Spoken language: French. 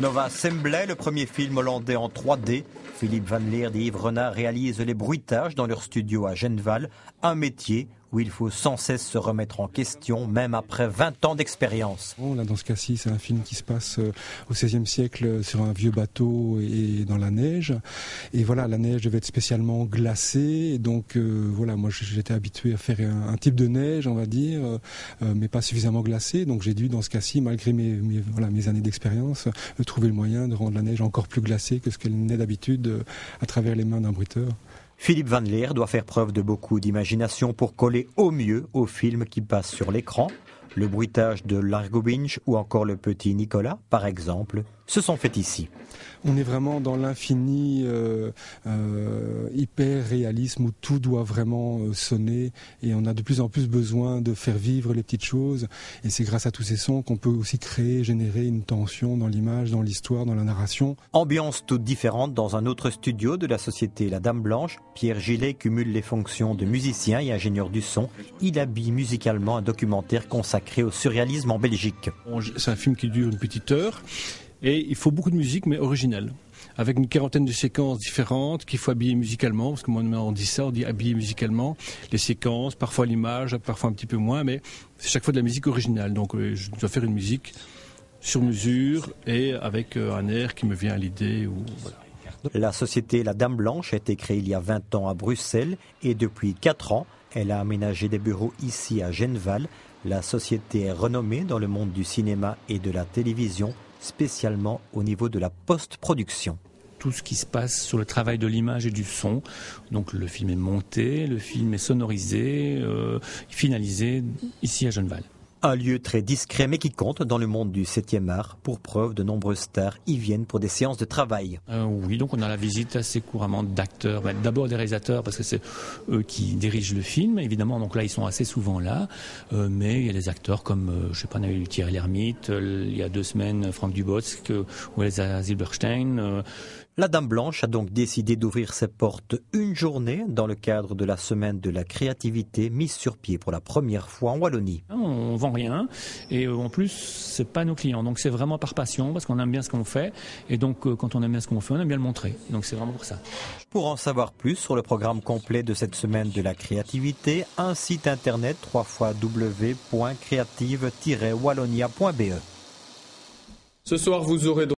Nova Semblait, le premier film hollandais en 3D. Philippe Van Leer et Yves Renard réalisent les bruitages dans leur studio à Genval, un métier où il faut sans cesse se remettre en question, même après 20 ans d'expérience. Là, dans ce cas-ci, c'est un film qui se passe au XVIe siècle sur un vieux bateau et dans la neige. Et voilà, la neige devait être spécialement glacée. Donc voilà, moi j'étais habitué à faire un type de neige, on va dire, mais pas suffisamment glacée. Donc j'ai dû, dans ce cas-ci, malgré mes années d'expérience, trouver le moyen de rendre la neige encore plus glacée que ce qu'elle n'est d'habitude à travers les mains d'un bruiteur. Philippe Van Leer doit faire preuve de beaucoup d'imagination pour coller au mieux au film qui passe sur l'écran. Le bruitage de Largo Winch ou encore le petit Nicolas, par exemple, se sont faits ici. On est vraiment dans l'infini hyper réalisme où tout doit vraiment sonner et on a de plus en plus besoin de faire vivre les petites choses et c'est grâce à tous ces sons qu'on peut aussi générer une tension dans l'image, dans l'histoire, dans la narration. Ambiance toute différente dans un autre studio de la société La Dame Blanche. Pierre Gillet cumule les fonctions de musicien et ingénieur du son. Il habille musicalement un documentaire consacré au surréalisme en Belgique. C'est un film qui dure une petite heure. Et il faut beaucoup de musique, mais originale, avec une quarantaine de séquences différentes qu'il faut habiller musicalement, parce que moi on dit ça, on dit habiller musicalement, les séquences, parfois l'image, parfois un petit peu moins, mais c'est chaque fois de la musique originale. Donc je dois faire une musique sur mesure et avec un air qui me vient à l'idée. Voilà. La société La Dame Blanche a été créée il y a 20 ans à Bruxelles et depuis 4 ans, elle a aménagé des bureaux ici à Genval. La société est renommée dans le monde du cinéma et de la télévision, spécialement au niveau de la post-production. Tout ce qui se passe sur le travail de l'image et du son. Donc le film est monté, le film est sonorisé, finalisé ici à Genval. Un lieu très discret mais qui compte dans le monde du 7e art. Pour preuve, de nombreuses stars y viennent pour des séances de travail. Oui, donc on a la visite assez couramment d'acteurs. D'abord des réalisateurs parce que c'est eux qui dirigent le film, évidemment. Donc là, ils sont assez souvent là. Mais il y a des acteurs comme, je sais pas, on a eu Thierry Lhermitte, il y a 2 semaines, Franck Dubosc, ou Elsa Zilberstein. La Dame Blanche a donc décidé d'ouvrir ses portes une journée dans le cadre de la semaine de la créativité mise sur pied pour la première fois en Wallonie. On vend rien et en plus c'est pas nos clients, donc c'est vraiment par passion parce qu'on aime bien ce qu'on fait et donc quand on aime bien ce qu'on fait on aime bien le montrer, donc c'est vraiment pour ça. Pour en savoir plus sur le programme complet de cette semaine de la créativité, un site internet www.creative-wallonia.be. Ce soir vous aurez